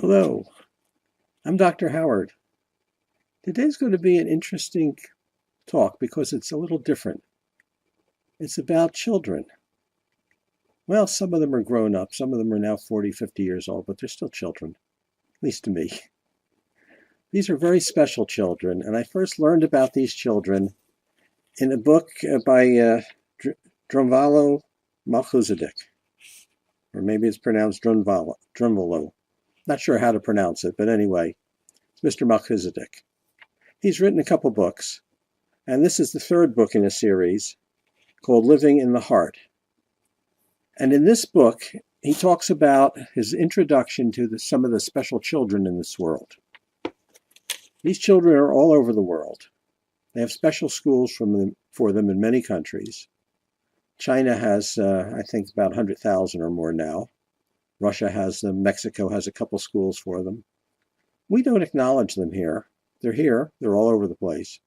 Hello, I'm Dr. Howard. Today's going to be an interesting talk because it's a little different. It's about children. Well, some of them are grown up. Some of them are now 40, 50 years old, but they're still children, at least to me. These are very special children, and I first learned about these children in a book by Drunvalo Melchizedek, or maybe it's pronounced Drunvalo. Not sure how to pronounce it, but anyway, it's Mr. Melchizedek. He's written a couple books, and this is the third book in a series called Living in the Heart. And in this book, he talks about his introduction to some of the special children in this world. These children are all over the world. They have special schools for them in many countries. China has, I think, about 100,000 or more now. Russia has them. Mexico has a couple schools for them. We don't acknowledge them here. They're here. They're all over the place.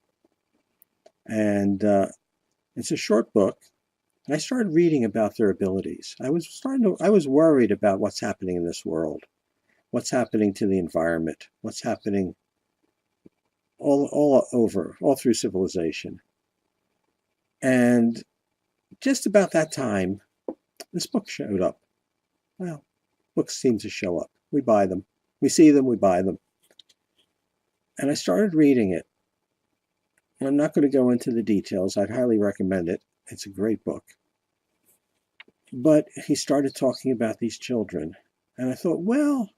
And it's a short book. And I started reading about their abilities. I was worried about what's happening in this world, what's happening to the environment, what's happening all over, all through civilization. And just about that time, this book showed up. Well, books seem to show up. We buy them. We see them, we buy them. And I started reading it. And I'm not going to go into the details. I'd highly recommend it. It's a great book. But he started talking about these children. And I thought, well,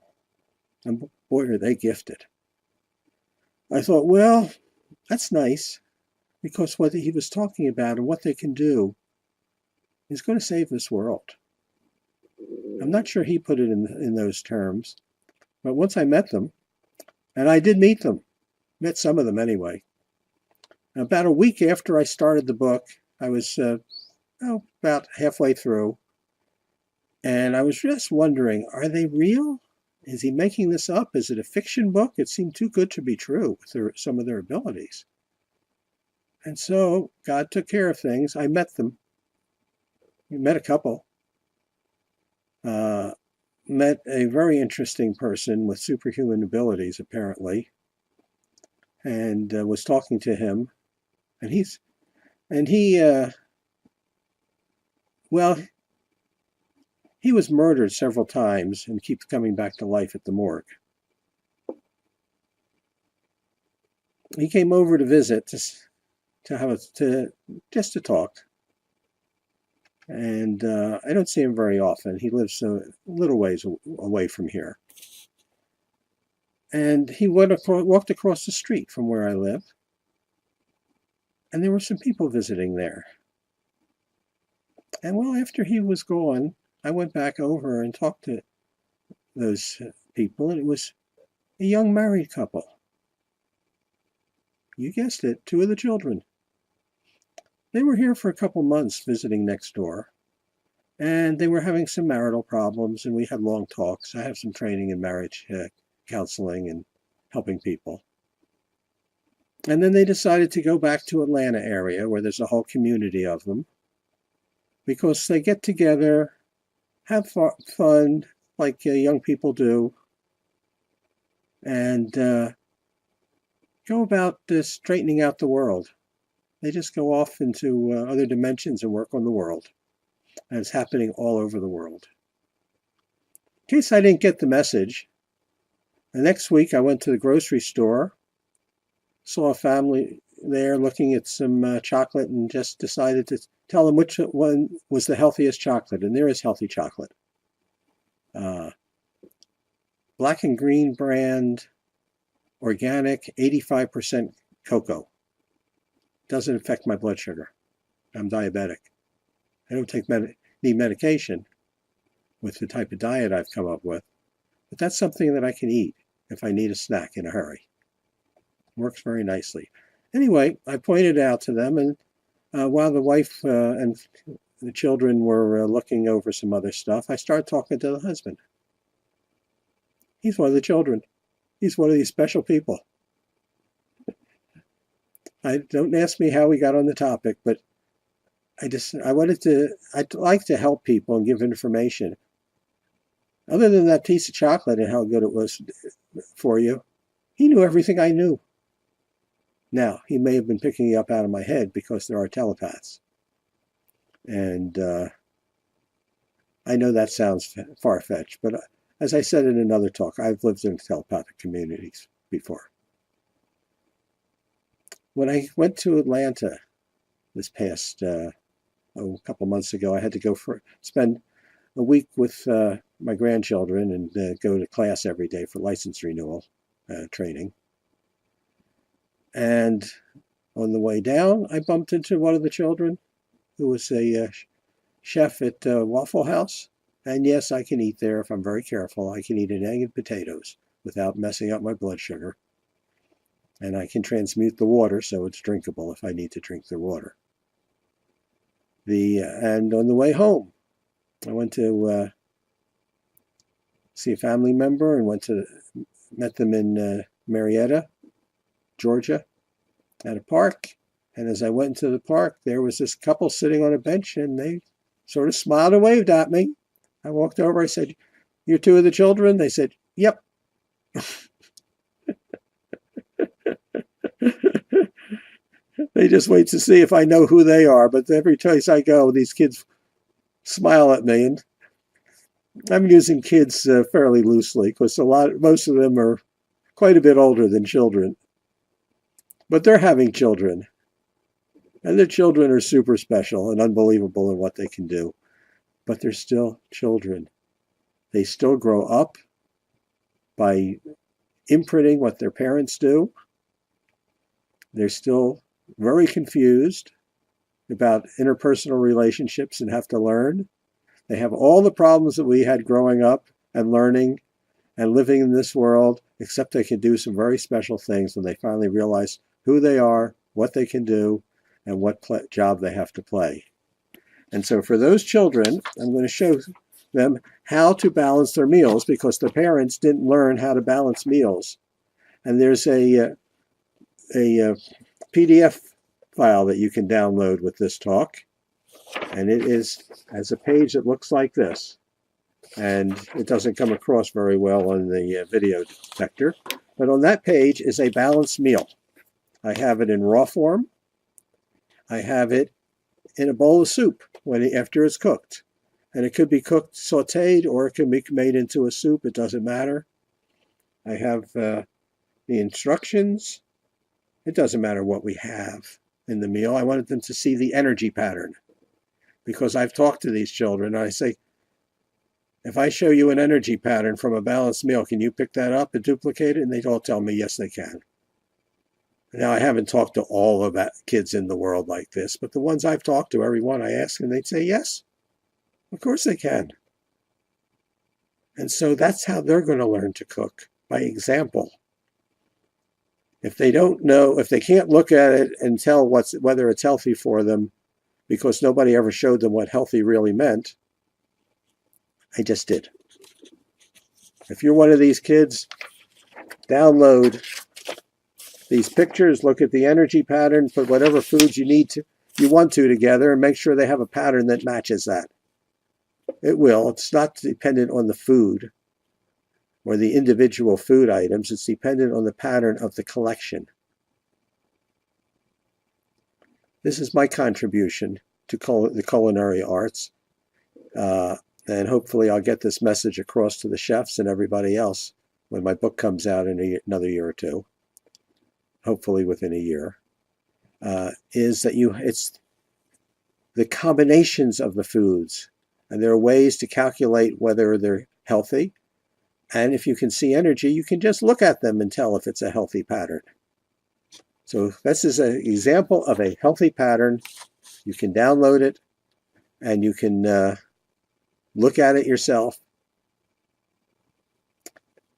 and boy, are they gifted. I thought, well, that's nice. Because what he was talking about and what they can do is going to save this world. I'm not sure he put it in those terms. But once I met them, and I did meet them, met some of them anyway. About a week after I started the book, I was about halfway through, and I was just wondering, are they real? Is he making this up? Is it a fiction book? It seemed too good to be true with some of their abilities. And so God took care of things. I met them. We met a couple. Met a very interesting person with superhuman abilities, apparently, and was talking to him. And he was murdered several times and keeps coming back to life at the morgue. He came over to visit just to talk. And I don't see him very often. He lives a little ways away from here. And he walked across the street from where I live. And there were some people visiting there. And well, after he was gone, I went back over and talked to those people, and it was a young married couple. You guessed it, two of the children. They were here for a couple months visiting next door, and they were having some marital problems, and we had long talks. I have some training in marriage counseling and helping people. And then they decided to go back to Atlanta area where there's a whole community of them because they get together, have fun like young people do, and go about straightening out the world. They just go off into other dimensions and work on the world. And it's happening all over the world. In case I didn't get the message, the next week I went to the grocery store, saw a family there looking at some chocolate, and just decided to tell them which one was the healthiest chocolate. And there is healthy chocolate. Black and Green brand, organic, 85% cocoa. Doesn't affect my blood sugar. I'm diabetic. I don't need medication with the type of diet I've come up with. But that's something that I can eat if I need a snack in a hurry. Works very nicely. Anyway, I pointed out to them, and while the wife and the children were looking over some other stuff, I started talking to the husband. He's one of the children. He's one of these special people. Don't ask me how we got on the topic, but I'd like to help people and give information. Other than that piece of chocolate and how good it was for you, he knew everything I knew. Now, he may have been picking it up out of my head because there are telepaths. And I know that sounds far-fetched, but as I said in another talk, I've lived in telepathic communities before. When I went to Atlanta this past a couple months ago, I had to go spend a week with my grandchildren and go to class every day for license renewal training. And on the way down, I bumped into one of the children who was a chef at Waffle House. And yes, I can eat there if I'm very careful. I can eat an egg and potatoes without messing up my blood sugar. And I can transmute the water so it's drinkable if I need to drink the water. And on the way home, I went to see a family member and met them in Marietta, Georgia, at a park. And as I went into the park, there was this couple sitting on a bench, and they sort of smiled and waved at me. I walked over, I said, "You're two of the children?" They said, "Yep." They just wait to see if I know who they are. But every place I go, these kids smile at me. And I'm using kids fairly loosely because most of them are quite a bit older than children. But they're having children. And their children are super special and unbelievable in what they can do. But they're still children. They still grow up by imprinting what their parents do. They're still very confused about interpersonal relationships and have to learn. They have all the problems that we had growing up and learning and living in this world, except they can do some very special things when they finally realize who they are, what they can do, and what job they have to play. And so for those children, I'm going to show them how to balance their meals because their parents didn't learn how to balance meals. And there's a PDF file that you can download with this talk. And it has a page that looks like this. And it doesn't come across very well on the video detector. But on that page is a balanced meal. I have it in raw form. I have it in a bowl of soup after it's cooked. And it could be cooked, sauteed, or it can be made into a soup. It doesn't matter. I have the instructions. It doesn't matter what we have in the meal. I wanted them to see the energy pattern because I've talked to these children. And I say, if I show you an energy pattern from a balanced meal, can you pick that up and duplicate it? And they all tell me, yes, they can. Now, I haven't talked to all of the kids in the world like this, but the ones I've talked to, every one I ask, and they'd say, yes, of course they can. And so that's how they're going to learn to cook, by example. If they don't know, if they can't look at it and tell whether it's healthy for them, because nobody ever showed them what healthy really meant, I just did. If you're one of these kids, download these pictures, look at the energy pattern, put whatever foods you want to together, and make sure they have a pattern that matches that. It will. It's not dependent on the food or the individual food items. It's dependent on the pattern of the collection. This is my contribution to the culinary arts. And hopefully I'll get this message across to the chefs and everybody else when my book comes out in another year or two. Hopefully within a year, is that it's the combinations of the foods. And there are ways to calculate whether they're healthy. And if you can see energy, you can just look at them and tell if it's a healthy pattern. So this is an example of a healthy pattern. You can download it and you can look at it yourself.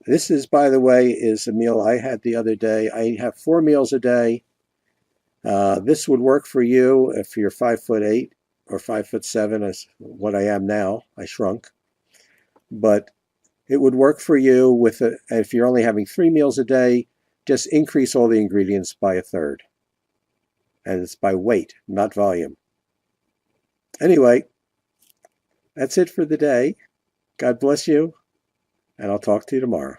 This is, by the way, is a meal I had the other day. I have 4 meals a day. This would work for you if you're 5'8" or 5'7", as what I am now. I shrunk. But it would work for you if you're only having 3 meals a day, just increase all the ingredients by 1/3. And it's by weight, not volume. Anyway, that's it for the day. God bless you. and I'll talk to you tomorrow.